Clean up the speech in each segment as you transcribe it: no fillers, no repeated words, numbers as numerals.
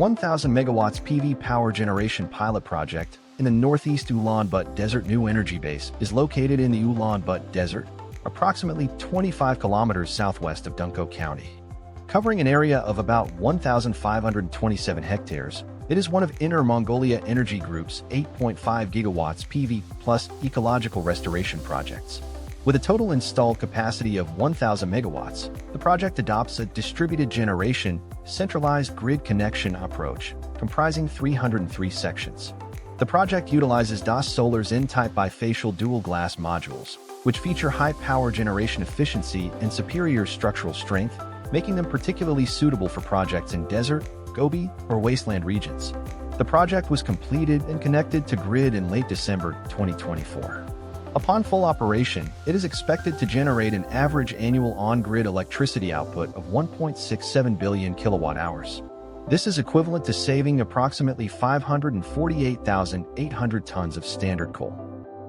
1,000 megawatts PV power generation pilot project in the northeast Ulaanbaatar Desert new energy base is located in the Ulaanbaatar Desert, approximately 25 kilometers southwest of Dunkirk County. Covering an area of about 1,527 hectares, it is one of Inner Mongolia Energy Group's 8.5 gigawatts PV plus ecological restoration projects. With a total installed capacity of 1,000 megawatts, the project adopts a distributed generation, centralized grid connection approach, comprising 303 sections. The project utilizes Das Solar's N-type bifacial dual-glass modules, which feature high power generation efficiency and superior structural strength, making them particularly suitable for projects in desert, Gobi, or wasteland regions. The project was completed and connected to grid in late December 2024. Upon full operation, it is expected to generate an average annual on-grid electricity output of 1.67 billion kilowatt-hours. This is equivalent to saving approximately 548,800 tons of standard coal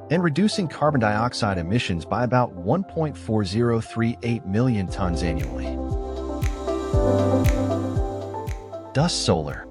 and reducing carbon dioxide emissions by about 1.4038 million tons annually. Das Solar.